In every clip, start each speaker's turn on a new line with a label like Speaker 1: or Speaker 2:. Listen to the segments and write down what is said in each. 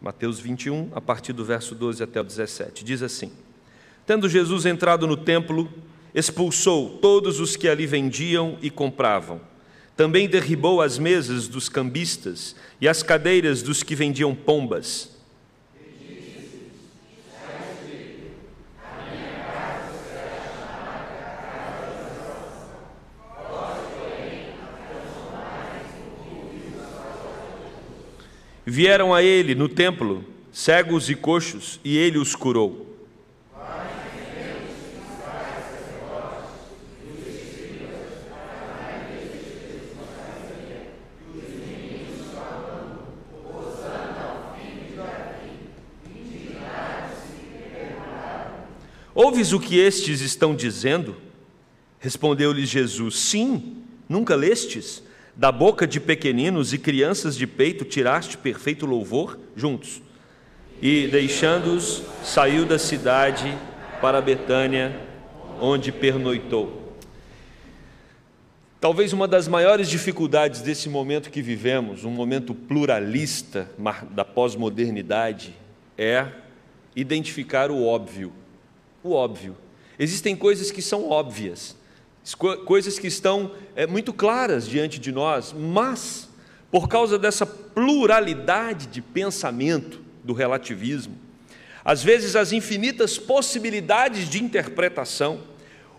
Speaker 1: Mateus 21, a partir do verso 12 até o 17. Diz assim: Tendo Jesus entrado no templo, expulsou todos os que ali vendiam e compravam. Também derribou as mesas dos cambistas e as cadeiras dos que vendiam pombas. Vieram a ele no templo cegos e coxos, e ele os curou. Ouves o que estes estão dizendo? Respondeu-lhes Jesus: Sim, nunca lestes? Da boca de pequeninos e crianças de peito tiraste perfeito louvor? Juntos. E, deixando-os, saiu da cidade para Betânia, onde pernoitou. Talvez uma das maiores dificuldades desse momento que vivemos, um momento pluralista da pós-modernidade, é identificar o óbvio. O óbvio. Existem coisas que são óbvias, coisas que estão muito claras diante de nós, mas, por causa dessa pluralidade de pensamento do relativismo, às vezes as infinitas possibilidades de interpretação,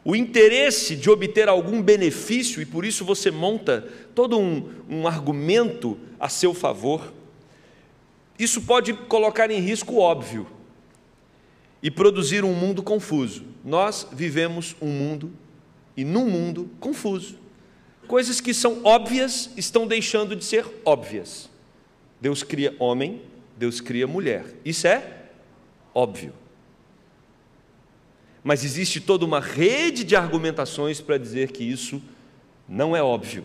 Speaker 1: o interesse de obter algum benefício, e por isso você monta todo um argumento a seu favor, isso pode colocar em risco o óbvio e produzir um mundo confuso. Nós vivemos um mundo e num mundo confuso. Coisas que são óbvias estão deixando de ser óbvias. Deus cria homem, Deus cria mulher. Isso é óbvio. Mas existe toda uma rede de argumentações para dizer que isso não é óbvio.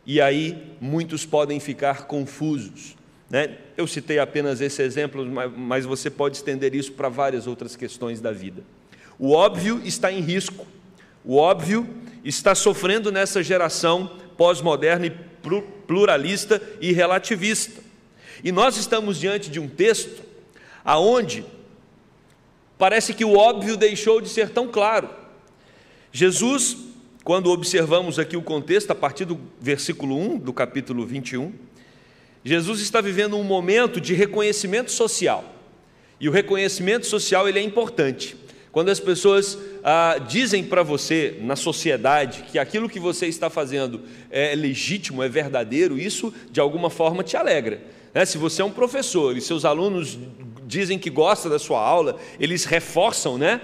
Speaker 1: E aí muitos podem ficar confusos, né? Eu citei apenas esse exemplo, mas você pode estender isso para várias outras questões da vida. O óbvio está em risco. O óbvio está sofrendo nessa geração pós-moderna e pluralista e relativista. E nós estamos diante de um texto aonde parece que o óbvio deixou de ser tão claro. Jesus, quando observamos aqui o contexto, a partir do versículo 1 do capítulo 21, Jesus está vivendo um momento de reconhecimento social. E o reconhecimento social ele é importante. Quando as pessoas dizem para você, na sociedade, que aquilo que você está fazendo é legítimo, é verdadeiro, isso de alguma forma te alegra, né? Se você é um professor e seus alunos dizem que gostam da sua aula, eles reforçam, né,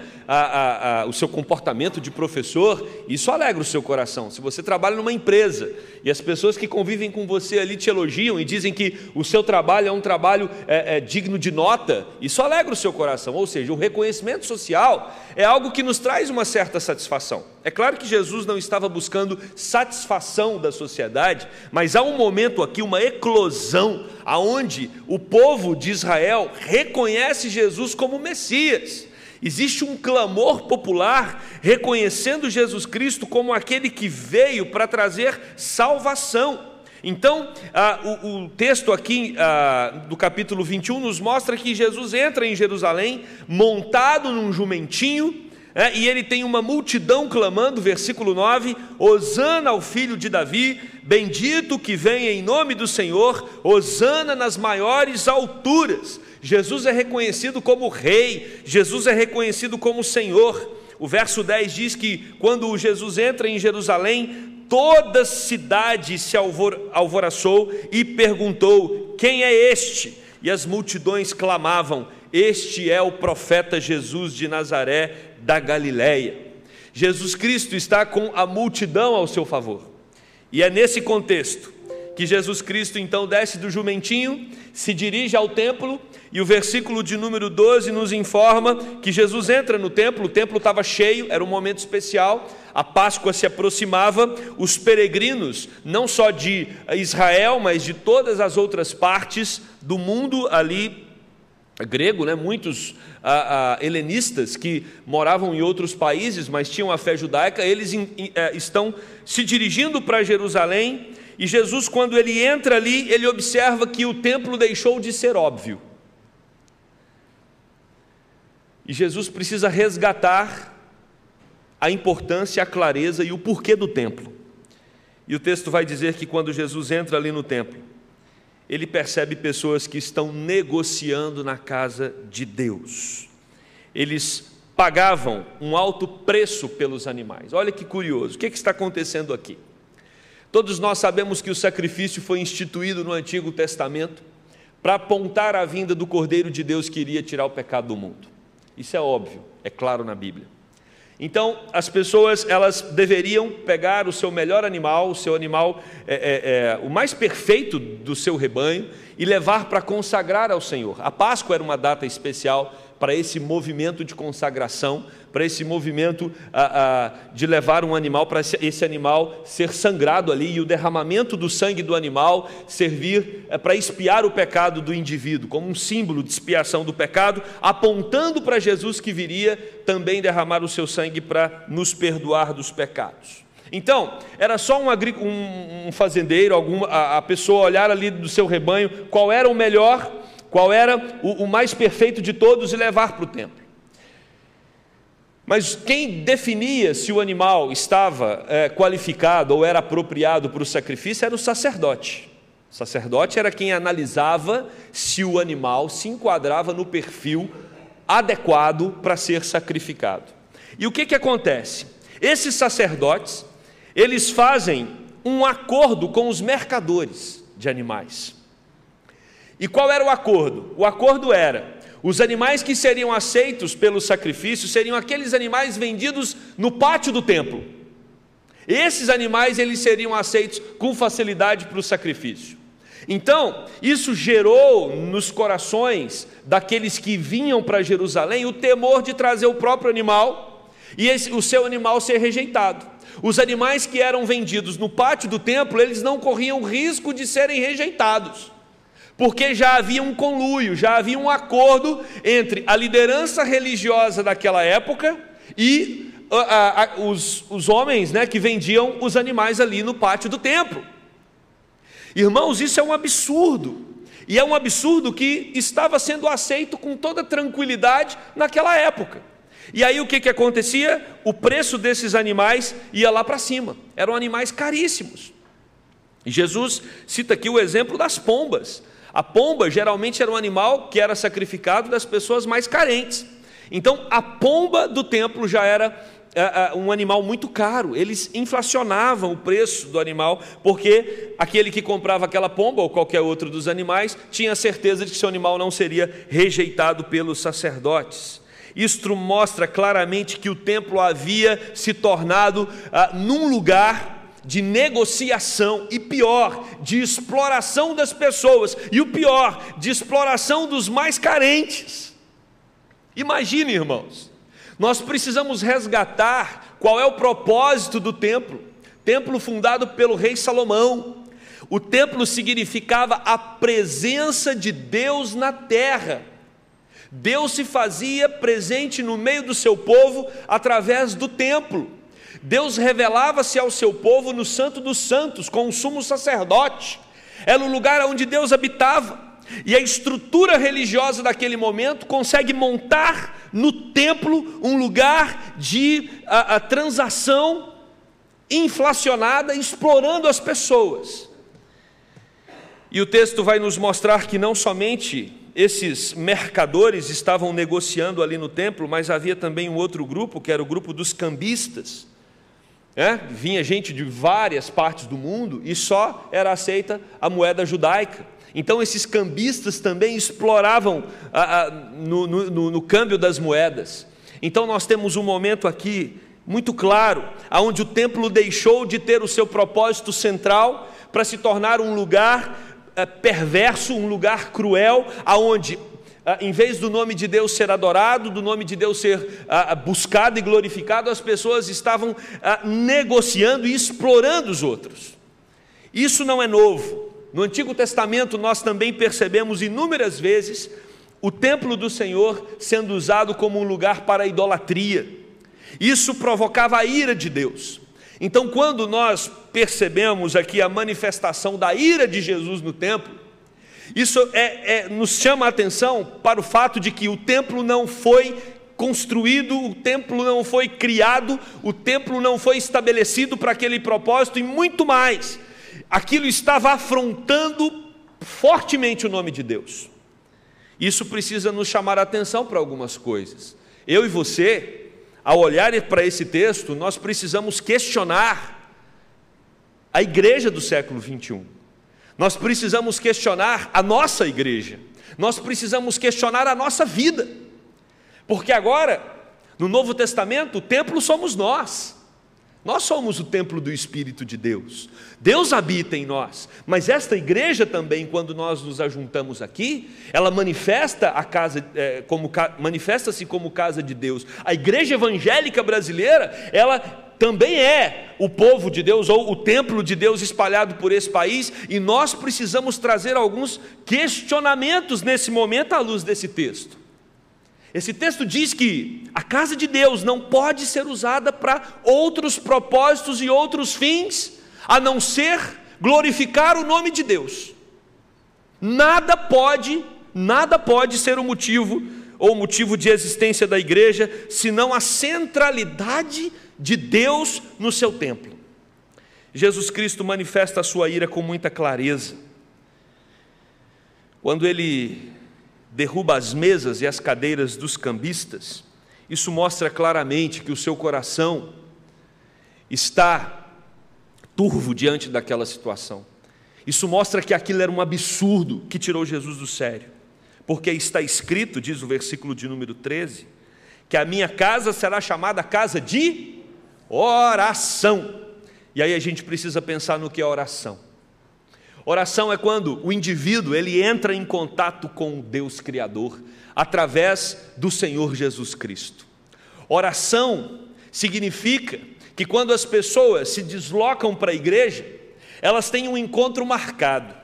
Speaker 1: o seu comportamento de professor, isso alegra o seu coração. Se você trabalha numa empresa e as pessoas que convivem com você ali te elogiam e dizem que o seu trabalho é um trabalho digno de nota, isso alegra o seu coração. Ou seja, o reconhecimento social é algo que nos traz uma certa satisfação. É claro que Jesus não estava buscando satisfação da sociedade, mas há um momento aqui, uma eclosão, aonde o povo de Israel reconhece Jesus como Messias. Existe um clamor popular reconhecendo Jesus Cristo como aquele que veio para trazer salvação. Então, o texto aqui do capítulo 21 nos mostra que Jesus entra em Jerusalém montado num jumentinho, e ele tem uma multidão clamando, versículo 9, Hosana ao filho de Davi, bendito que vem em nome do Senhor, Hosana nas maiores alturas. Jesus é reconhecido como rei, Jesus é reconhecido como Senhor. O verso 10 diz que quando Jesus entra em Jerusalém, toda a cidade se alvoroçou e perguntou: quem é este? E as multidões clamavam: este é o profeta Jesus de Nazaré da Galileia. Jesus Cristo está com a multidão ao seu favor. E é nesse contexto que Jesus Cristo então desce do jumentinho, se dirige ao templo, e o versículo de número 12 nos informa que Jesus entra no templo. O templo estava cheio, era um momento especial, a Páscoa se aproximava, os peregrinos, não só de Israel, mas de todas as outras partes do mundo ali grego, né? Muitos helenistas que moravam em outros países, mas tinham a fé judaica, eles estão se dirigindo para Jerusalém, e Jesus, quando ele entra ali, ele observa que o templo deixou de ser óbvio. E Jesus precisa resgatar a importância, a clareza e o porquê do templo. E o texto vai dizer que quando Jesus entra ali no templo, ele percebe pessoas que estão negociando na casa de Deus. Eles pagavam um alto preço pelos animais. Olha que curioso, o que está acontecendo aqui? Todos nós sabemos que o sacrifício foi instituído no Antigo Testamento para apontar a vinda do Cordeiro de Deus que iria tirar o pecado do mundo. Isso é óbvio, é claro na Bíblia. Então, as pessoas, elas deveriam pegar o seu melhor animal, o seu animal, o mais perfeito do seu rebanho, e levar para consagrar ao Senhor. A Páscoa era uma data especial para esse movimento de consagração, para esse movimento de levar um animal, para esse animal ser sangrado ali, e o derramamento do sangue do animal servir para expiar o pecado do indivíduo, como um símbolo de expiação do pecado, apontando para Jesus que viria também derramar o seu sangue para nos perdoar dos pecados. Então, era só um fazendeiro, a pessoa olhar ali do seu rebanho, qual era o melhor, qual era o mais perfeito de todos, e levar para o templo. Mas quem definia se o animal estava qualificado ou era apropriado para o sacrifício era o sacerdote. O sacerdote era quem analisava se o animal se enquadrava no perfil adequado para ser sacrificado. E o que acontece? Esses sacerdotes, eles fazem um acordo com os mercadores de animais. E qual era o acordo? O acordo era: os animais que seriam aceitos pelo sacrifício seriam aqueles animais vendidos no pátio do templo. Esses animais, eles seriam aceitos com facilidade para o sacrifício. Então, isso gerou nos corações daqueles que vinham para Jerusalém o temor de trazer o próprio animal e o seu animal ser rejeitado. Os animais que eram vendidos no pátio do templo, eles não corriam risco de serem rejeitados, porque já havia um conluio, já havia um acordo entre a liderança religiosa daquela época e os homens, que vendiam os animais ali no pátio do templo. Irmãos, isso é um absurdo, e é um absurdo que estava sendo aceito com toda tranquilidade naquela época. E aí o que acontecia? O preço desses animais ia lá para cima, eram animais caríssimos. E Jesus cita aqui o exemplo das pombas. A pomba geralmente era um animal que era sacrificado das pessoas mais carentes. Então a pomba do templo já era um animal muito caro. Eles inflacionavam o preço do animal, porque aquele que comprava aquela pomba ou qualquer outro dos animais tinha certeza de que seu animal não seria rejeitado pelos sacerdotes. Isto mostra claramente que o templo havia se tornado num lugar de negociação, e pior, de exploração das pessoas, e o pior, de exploração dos mais carentes. Imagine, irmãos, nós precisamos resgatar qual é o propósito do templo. Templo fundado pelo rei Salomão. O templo significava a presença de Deus na terra. Deus se fazia presente no meio do seu povo através do templo. Deus revelava-se ao seu povo no Santo dos Santos, com o sumo sacerdote. Era o lugar onde Deus habitava. E a estrutura religiosa daquele momento consegue montar no templo um lugar de transação inflacionada, explorando as pessoas. E o texto vai nos mostrar que não somente esses mercadores estavam negociando ali no templo, mas havia também um outro grupo, que era o grupo dos cambistas. Vinha gente de várias partes do mundo e só era aceita a moeda judaica. Então esses cambistas também exploravam no câmbio das moedas. Então nós temos um momento aqui muito claro, onde o templo deixou de ter o seu propósito central para se tornar um lugar perverso, um lugar cruel, onde em vez do nome de Deus ser adorado, do nome de Deus ser buscado e glorificado, as pessoas estavam negociando e explorando os outros. Isso não é novo. No Antigo Testamento nós também percebemos inúmeras vezes o templo do Senhor sendo usado como um lugar para a idolatria. Isso provocava a ira de Deus. Então, quando nós percebemos aqui a manifestação da ira de Jesus no templo, isso nos chama a atenção para o fato de que o templo não foi construído, o templo não foi criado, o templo não foi estabelecido para aquele propósito, e muito mais, aquilo estava afrontando fortemente o nome de Deus. Isso precisa nos chamar a atenção para algumas coisas. Eu e você, ao olhar para esse texto, nós precisamos questionar a igreja do século 21. Nós precisamos questionar a nossa igreja. Nós precisamos questionar a nossa vida. Porque agora, no Novo Testamento, o templo somos nós. Nós somos o templo do Espírito de Deus. Deus habita em nós. Mas esta igreja também, quando nós nos ajuntamos aqui, ela manifesta-se como casa de Deus. A igreja evangélica brasileira, ela também é o povo de Deus, ou o templo de Deus espalhado por esse país, e nós precisamos trazer alguns questionamentos nesse momento à luz desse texto. Esse texto diz que a casa de Deus não pode ser usada para outros propósitos e outros fins, a não ser glorificar o nome de Deus. Nada pode ser o motivo ou motivo de existência da igreja, senão a centralidade de Deus no seu templo. Jesus Cristo manifesta a sua ira com muita clareza. Quando ele derruba as mesas e as cadeiras dos cambistas, isso mostra claramente que o seu coração está turvo diante daquela situação. Isso mostra que aquilo era um absurdo que tirou Jesus do sério, porque está escrito, diz o versículo de número 13, que a minha casa será chamada casa de oração. E aí a gente precisa pensar no que é oração. Oração é quando o indivíduo ele entra em contato com o Deus Criador através do Senhor Jesus Cristo. Oração significa que quando as pessoas se deslocam para a igreja, elas têm um encontro marcado.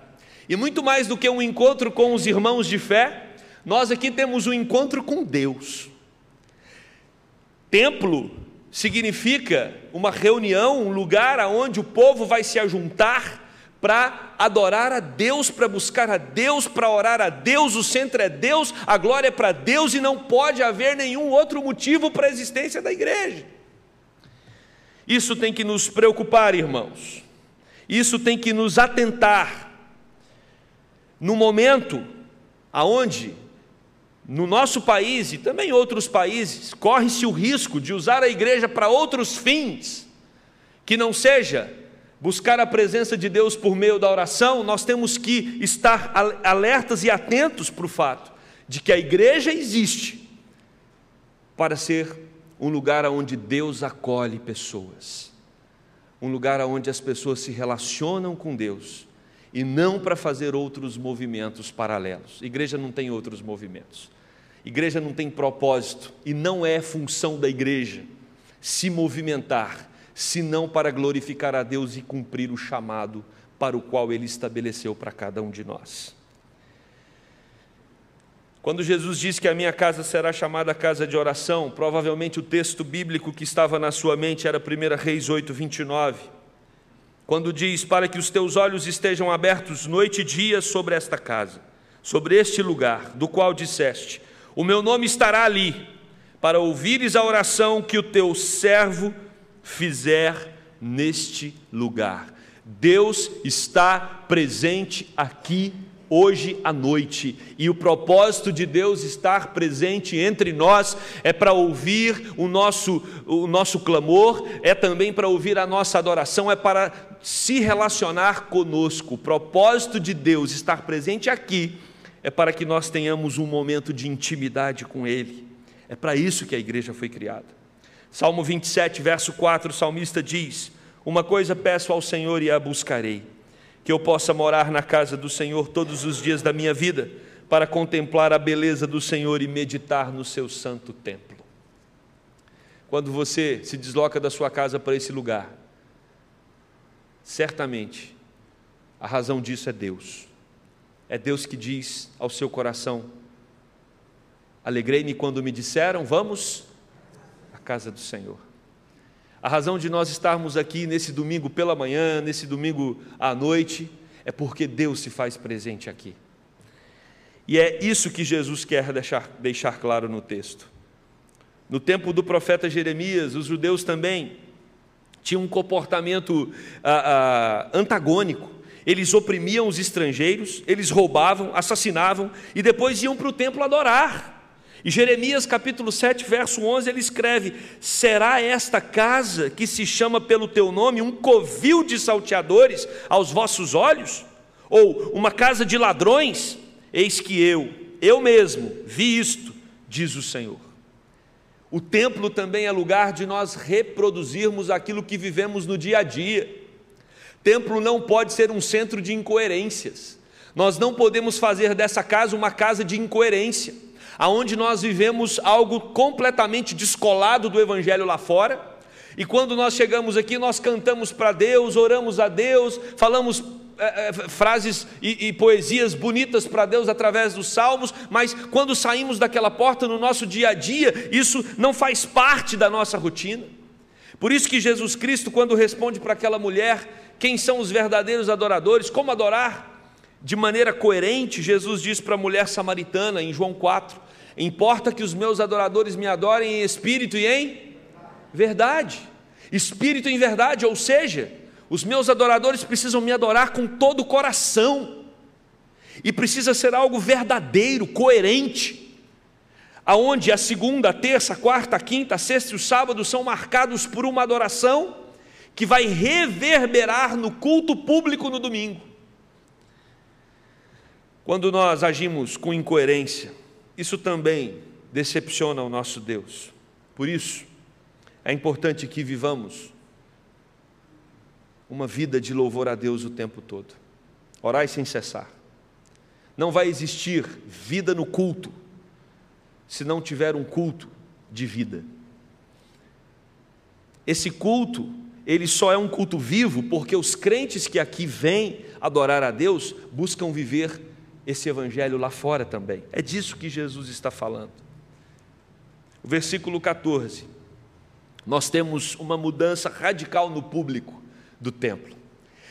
Speaker 1: E muito mais do que um encontro com os irmãos de fé, nós aqui temos um encontro com Deus. Templo significa uma reunião, um lugar onde o povo vai se ajuntar para adorar a Deus, para buscar a Deus, para orar a Deus. O centro é Deus, a glória é para Deus, e não pode haver nenhum outro motivo para a existência da igreja. Isso tem que nos preocupar, irmãos. Isso tem que nos atentar. No momento aonde, no nosso país e também em outros países, corre-se o risco de usar a igreja para outros fins, que não seja buscar a presença de Deus por meio da oração, nós temos que estar alertas e atentos para o fato de que a igreja existe para ser um lugar onde Deus acolhe pessoas, um lugar onde as pessoas se relacionam com Deus, e não para fazer outros movimentos paralelos. Igreja não tem outros movimentos. Igreja não tem propósito, e não é função da igreja se movimentar, senão para glorificar a Deus e cumprir o chamado para o qual Ele estabeleceu para cada um de nós. Quando Jesus diz que a minha casa será chamada casa de oração, provavelmente o texto bíblico que estava na sua mente era 1 Reis 8:29, quando diz: para que os teus olhos estejam abertos noite e dia sobre esta casa, sobre este lugar, do qual disseste, o meu nome estará ali, para ouvires a oração que o teu servo fizer neste lugar. Deus está presente aqui hoje à noite, e o propósito de Deus estar presente entre nós é para ouvir o nosso clamor, é também para ouvir a nossa adoração, é para se relacionar conosco. O propósito de Deus estar presente aqui é para que nós tenhamos um momento de intimidade com Ele. É para isso que a igreja foi criada. Salmo 27, verso 4, o salmista diz: uma coisa peço ao Senhor e a buscarei, que eu possa morar na casa do Senhor todos os dias da minha vida, para contemplar a beleza do Senhor e meditar no seu santo templo. Quando você se desloca da sua casa para esse lugar, certamente a razão disso é Deus. É Deus que diz ao seu coração: alegrei-me quando me disseram, vamos à casa do Senhor. A razão de nós estarmos aqui nesse domingo pela manhã, nesse domingo à noite, é porque Deus se faz presente aqui. E é isso que Jesus quer deixar claro no texto. No tempo do profeta Jeremias, os judeus também tinham um comportamento antagônico. Eles oprimiam os estrangeiros, eles roubavam, assassinavam e depois iam para o templo adorar. E Jeremias capítulo 7, verso 11, ele escreve: será esta casa que se chama pelo teu nome um covil de salteadores aos vossos olhos? Ou uma casa de ladrões? Eis que eu mesmo vi isto, diz o Senhor. O templo também é lugar de nós reproduzirmos aquilo que vivemos no dia a dia. Templo não pode ser um centro de incoerências. Nós não podemos fazer dessa casa uma casa de incoerência, aonde nós vivemos algo completamente descolado do evangelho lá fora, e quando nós chegamos aqui, nós cantamos para Deus, oramos a Deus, falamos frases e poesias bonitas para Deus através dos salmos, mas quando saímos daquela porta no nosso dia a dia, isso não faz parte da nossa rotina. Por isso que Jesus Cristo, quando responde para aquela mulher, quem são os verdadeiros adoradores, como adorar de maneira coerente, Jesus diz para a mulher samaritana em João 4, importa que os meus adoradores me adorem em espírito e em verdade. Espírito em verdade, ou seja, os meus adoradores precisam me adorar com todo o coração, e precisa ser algo verdadeiro, coerente, aonde a segunda, a terça, a quarta, a quinta, a sexta e o sábado são marcados por uma adoração que vai reverberar no culto público no domingo. Quando nós agimos com incoerência, isso também decepciona o nosso Deus. Por isso, é importante que vivamos uma vida de louvor a Deus o tempo todo. Orai sem cessar. Não vai existir vida no culto se não tiver um culto de vida. Esse culto, ele só é um culto vivo porque os crentes que aqui vêm adorar a Deus buscam viver esse evangelho lá fora também. É disso que Jesus está falando. O versículo 14. Nós temos uma mudança radical no público do templo.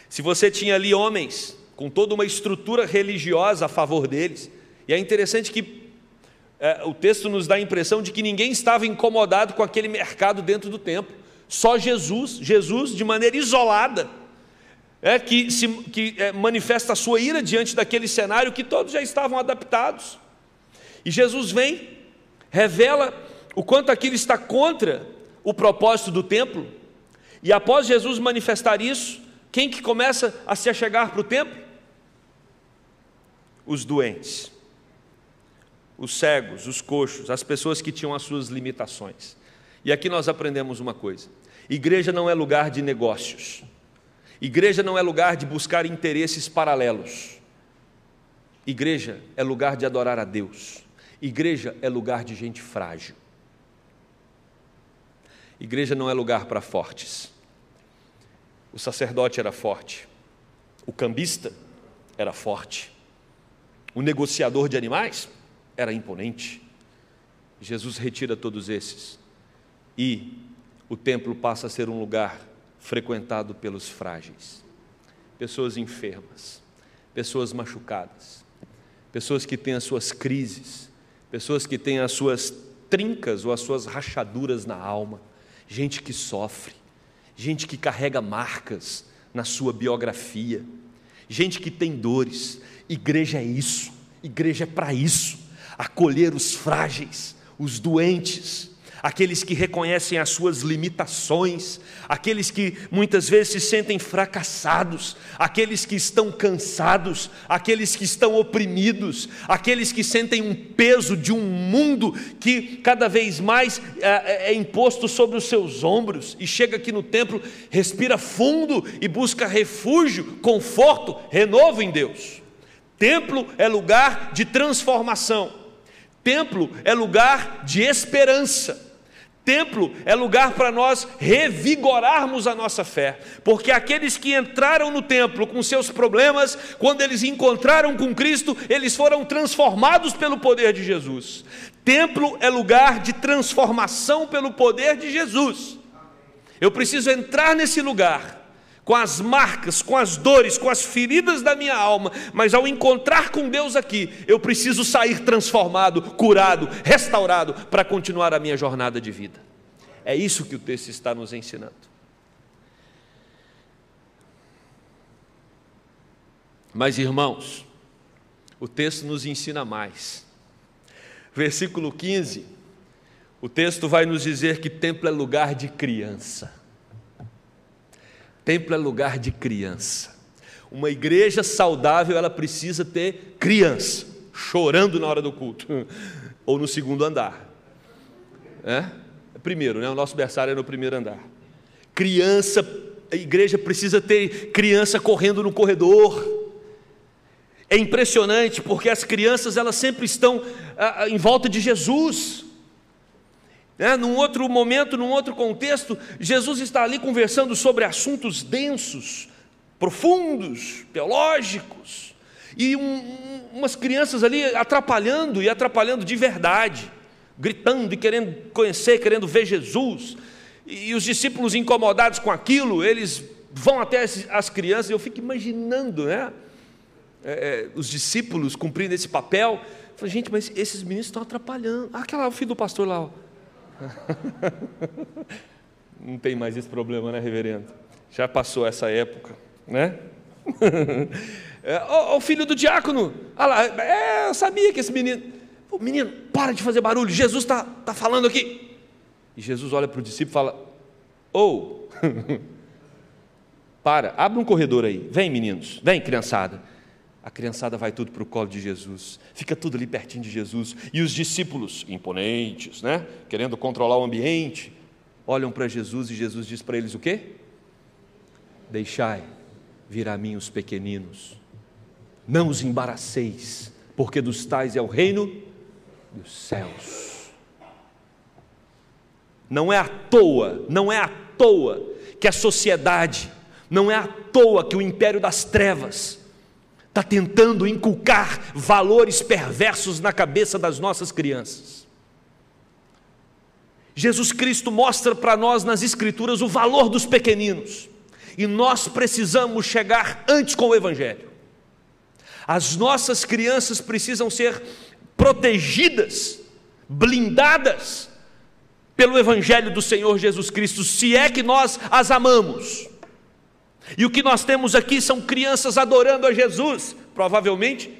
Speaker 1: Se você tinha ali homens com toda uma estrutura religiosa a favor deles, e é interessante que o texto nos dá a impressão de que ninguém estava incomodado com aquele mercado dentro do templo, só Jesus de maneira isolada, que manifesta a sua ira diante daquele cenário que todos já estavam adaptados, e Jesus vem, revela o quanto aquilo está contra o propósito do templo. E após Jesus manifestar isso, quem que começa a se achegar para o templo? Os doentes, os cegos, os coxos, as pessoas que tinham as suas limitações. E aqui nós aprendemos uma coisa: igreja não é lugar de negócios, igreja não é lugar de buscar interesses paralelos, igreja é lugar de adorar a Deus, igreja é lugar de gente frágil, igreja não é lugar para fortes. O sacerdote era forte, o cambista era forte, o negociador de animais era imponente. Jesus retira todos esses e o templo passa a ser um lugar frequentado pelos frágeis, pessoas enfermas, pessoas machucadas, pessoas que têm as suas crises, pessoas que têm as suas trincas ou as suas rachaduras na alma, gente que sofre, gente que carrega marcas na sua biografia, gente que tem dores. Igreja é isso, igreja é para isso, acolher os frágeis, os doentes, aqueles que reconhecem as suas limitações, aqueles que muitas vezes se sentem fracassados, aqueles que estão cansados, aqueles que estão oprimidos, aqueles que sentem um peso de um mundo que cada vez mais é imposto sobre os seus ombros, e chega aqui no templo, respira fundo e busca refúgio, conforto, renovo em Deus. Templo é lugar de transformação, templo é lugar de esperança, templo é lugar para nós revigorarmos a nossa fé, porque aqueles que entraram no templo com seus problemas, quando eles encontraram com Cristo, eles foram transformados pelo poder de Jesus. Templo é lugar de transformação pelo poder de Jesus. Eu preciso entrar nesse lugar com as marcas, com as dores, com as feridas da minha alma, mas ao encontrar com Deus aqui, eu preciso sair transformado, curado, restaurado, para continuar a minha jornada de vida. É isso que o texto está nos ensinando. Mas, irmãos, o texto nos ensina mais. Versículo 15, o texto vai nos dizer que templo é lugar de criança. Templo é lugar de criança. Uma igreja saudável, ela precisa ter criança, chorando na hora do culto, ou no segundo andar. Primeiro, né? O nosso berçário é no primeiro andar. Criança, a igreja precisa ter criança correndo no corredor. É impressionante, porque as crianças, elas sempre estão em volta de Jesus. Num outro momento, num outro contexto, Jesus está ali conversando sobre assuntos densos, profundos, teológicos, e umas crianças ali atrapalhando, e atrapalhando de verdade, gritando e querendo conhecer, querendo ver Jesus, e os discípulos incomodados com aquilo, eles vão até as crianças, e eu fico imaginando, os discípulos cumprindo esse papel. Eu falei, gente, mas esses meninos estão atrapalhando. O filho do pastor lá, ó. Não tem mais esse problema, né, reverendo? Já passou essa época, né? O filho do diácono, olha lá, eu sabia que esse menino, menino, para de fazer barulho, Jesus está falando aqui. E Jesus olha para o discípulo e fala, para, abre um corredor aí, vem meninos, vem criançada. A criançada vai tudo para o colo de Jesus, fica tudo ali pertinho de Jesus, e os discípulos, imponentes, querendo controlar o ambiente, olham para Jesus, e Jesus diz para eles o quê? Deixai vir a mim os pequeninos, não os embaraceis, porque dos tais é o reino dos céus. Não é à toa que a sociedade, não é à toa que o império das trevas está tentando inculcar valores perversos na cabeça das nossas crianças. Jesus Cristo mostra para nós nas Escrituras o valor dos pequeninos, e nós precisamos chegar antes com o Evangelho. As nossas crianças precisam ser protegidas, blindadas pelo Evangelho do Senhor Jesus Cristo, se é que nós as amamos. E o que nós temos aqui são crianças adorando a Jesus, provavelmente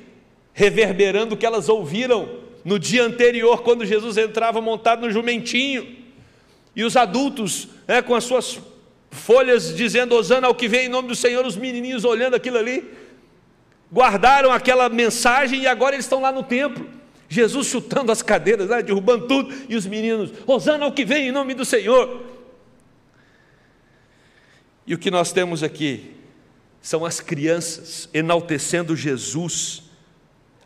Speaker 1: reverberando o que elas ouviram no dia anterior, quando Jesus entrava montado no jumentinho, e os adultos, com as suas folhas dizendo hosana ao que vem em nome do Senhor, os menininhos olhando aquilo ali, guardaram aquela mensagem, e agora eles estão lá no templo, Jesus chutando as cadeiras, derrubando tudo, e os meninos, hosana ao que vem em nome do Senhor. E o que nós temos aqui são as crianças enaltecendo Jesus,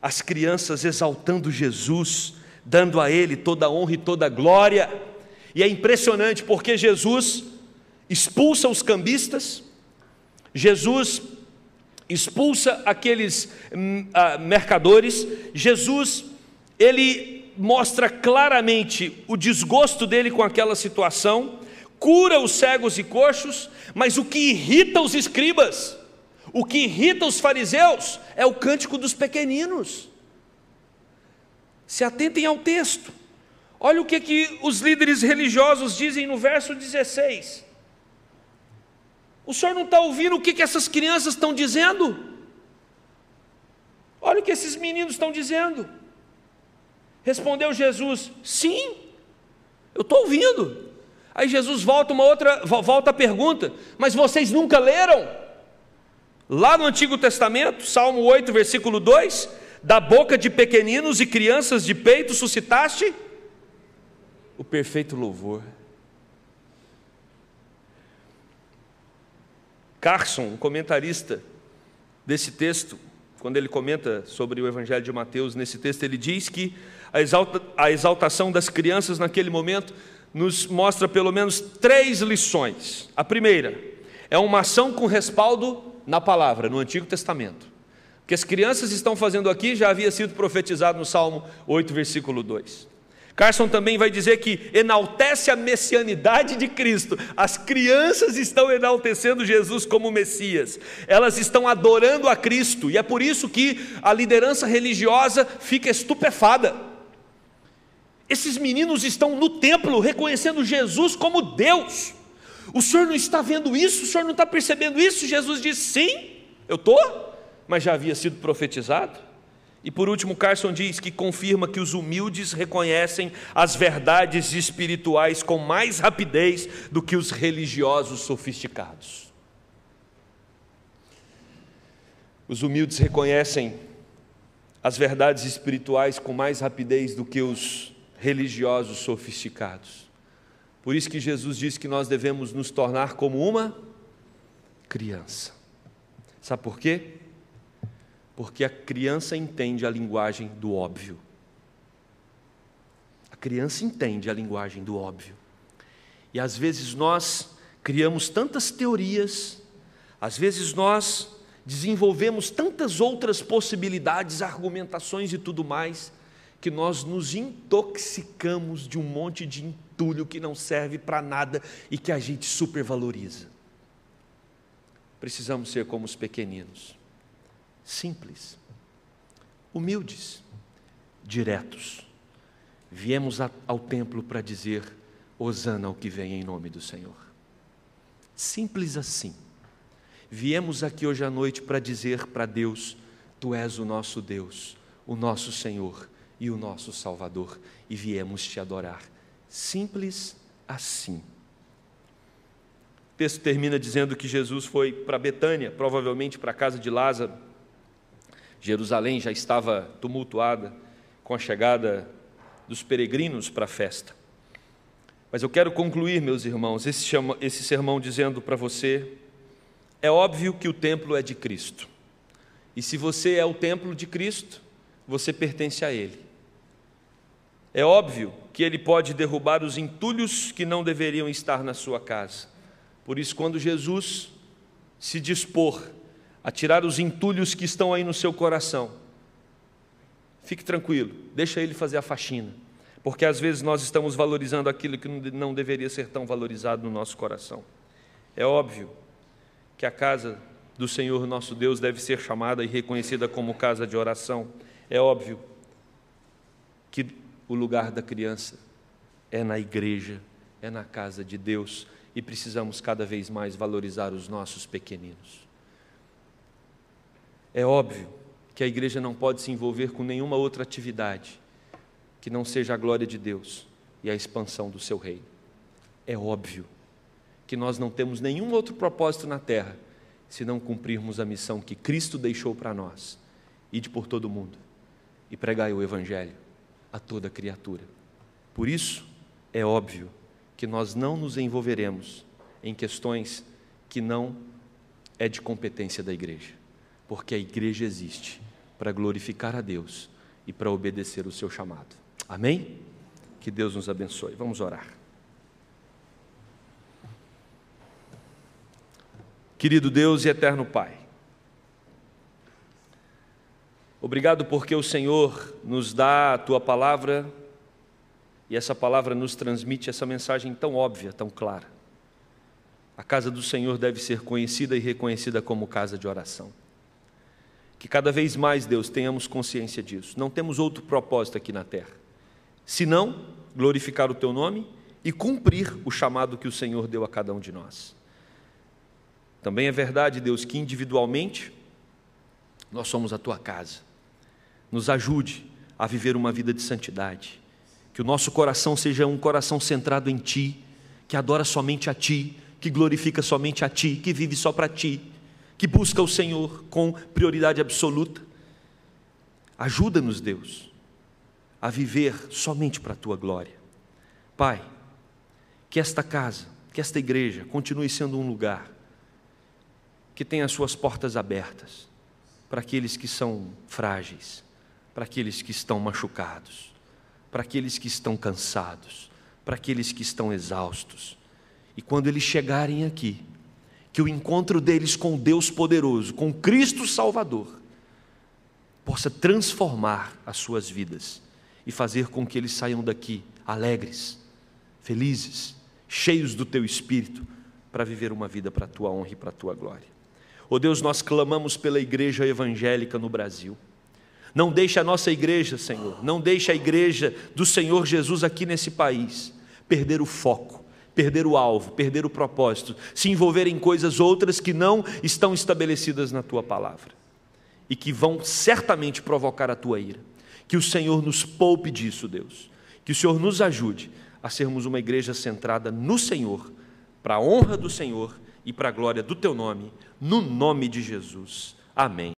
Speaker 1: as crianças exaltando Jesus, dando a Ele toda a honra e toda a glória. E é impressionante, porque Jesus expulsa os cambistas, Jesus expulsa aqueles mercadores, Jesus, Ele mostra claramente o desgosto dele com aquela situação, cura os cegos e coxos, mas o que irrita os escribas, o que irrita os fariseus, é o cântico dos pequeninos. Se atentem ao texto, olha o que os líderes religiosos dizem no verso 16. O senhor não está ouvindo o que essas crianças estão dizendo? Olha o que esses meninos estão dizendo. Respondeu Jesus, sim, eu estou ouvindo. Aí Jesus volta a pergunta, mas vocês nunca leram? Lá no Antigo Testamento, Salmo 8, versículo 2, da boca de pequeninos e crianças de peito suscitaste o perfeito louvor. Carson, um comentarista desse texto, quando ele comenta sobre o Evangelho de Mateus, nesse texto ele diz que a exaltação das crianças naquele momento nos mostra pelo menos 3 lições. A primeira é uma ação com respaldo na palavra, no Antigo Testamento. O que as crianças estão fazendo aqui já havia sido profetizado no Salmo 8, versículo 2. Carson também vai dizer que enaltece a messianidade de Cristo. As crianças estão enaltecendo Jesus como Messias, elas estão adorando a Cristo, e é por isso que a liderança religiosa fica estupefada. Esses meninos estão no templo reconhecendo Jesus como Deus. O senhor não está vendo isso? O senhor não está percebendo isso? Jesus diz: sim, eu estou, mas já havia sido profetizado. E por último, Carson diz que confirma que os humildes reconhecem as verdades espirituais com mais rapidez do que os religiosos sofisticados. Os humildes reconhecem as verdades espirituais com mais rapidez do que os religiosos sofisticados. Por isso que Jesus diz que nós devemos nos tornar como uma criança. Sabe por quê? Porque a criança entende a linguagem do óbvio. A criança entende a linguagem do óbvio. E às vezes nós criamos tantas teorias, às vezes nós desenvolvemos tantas outras possibilidades, argumentações e tudo mais, que nós nos intoxicamos de um monte de entulho que não serve para nada e que a gente supervaloriza. Precisamos ser como os pequeninos, simples, humildes, diretos. Viemos ao templo para dizer: hosana ao que vem em nome do Senhor. Simples assim. Viemos aqui hoje à noite para dizer para Deus: tu és o nosso Deus, o nosso Senhor e o nosso Salvador, e viemos te adorar. Simples assim. O texto termina dizendo que Jesus foi para Betânia, provavelmente para a casa de Lázaro. Jerusalém já estava tumultuada com a chegada dos peregrinos para a festa. Mas eu quero concluir, meus irmãos, esse sermão dizendo para você: é óbvio que o templo é de Cristo, e se você é o templo de Cristo, você pertence a Ele. É óbvio que Ele pode derrubar os entulhos que não deveriam estar na sua casa. Por isso, quando Jesus se dispor a tirar os entulhos que estão aí no seu coração, fique tranquilo, deixa Ele fazer a faxina, porque às vezes nós estamos valorizando aquilo que não deveria ser tão valorizado no nosso coração. É óbvio que a casa do Senhor nosso Deus deve ser chamada e reconhecida como casa de oração. É óbvio que o lugar da criança é na igreja, é na casa de Deus, e precisamos cada vez mais valorizar os nossos pequeninos. É óbvio que a igreja não pode se envolver com nenhuma outra atividade que não seja a glória de Deus e a expansão do seu reino. É óbvio que nós não temos nenhum outro propósito na terra se não cumprirmos a missão que Cristo deixou para nós: ide por todo o mundo e pregai o Evangelho a toda criatura. Por isso, é óbvio que nós não nos envolveremos em questões que não é de competência da igreja, porque a igreja existe para glorificar a Deus e para obedecer o seu chamado. Amém? Que Deus nos abençoe. Vamos orar. Querido Deus e eterno Pai, obrigado porque o Senhor nos dá a Tua palavra e essa palavra nos transmite essa mensagem tão óbvia, tão clara. A casa do Senhor deve ser conhecida e reconhecida como casa de oração. Que cada vez mais, Deus, tenhamos consciência disso. Não temos outro propósito aqui na terra, senão glorificar o Teu nome e cumprir o chamado que o Senhor deu a cada um de nós. Também é verdade, Deus, que individualmente nós somos a Tua casa. Nos ajude a viver uma vida de santidade, que o nosso coração seja um coração centrado em Ti, que adora somente a Ti, que glorifica somente a Ti, que vive só para Ti, que busca o Senhor com prioridade absoluta. Ajuda-nos, Deus, a viver somente para a Tua glória. Pai, que esta casa, que esta igreja continue sendo um lugar que tenha as suas portas abertas para aqueles que são frágeis, para aqueles que estão machucados, para aqueles que estão cansados, para aqueles que estão exaustos. E quando eles chegarem aqui, que o encontro deles com Deus poderoso, com Cristo Salvador, possa transformar as suas vidas e fazer com que eles saiam daqui alegres, felizes, cheios do Teu Espírito, para viver uma vida para a Tua honra e para a Tua glória. Ó Deus, nós clamamos pela igreja evangélica no Brasil. Não deixe a nossa igreja, Senhor, não deixe a igreja do Senhor Jesus aqui nesse país perder o foco, perder o alvo, perder o propósito, se envolver em coisas outras que não estão estabelecidas na Tua palavra e que vão certamente provocar a Tua ira. Que o Senhor nos poupe disso, Deus. Que o Senhor nos ajude a sermos uma igreja centrada no Senhor, para a honra do Senhor e para a glória do Teu nome, no nome de Jesus. Amém.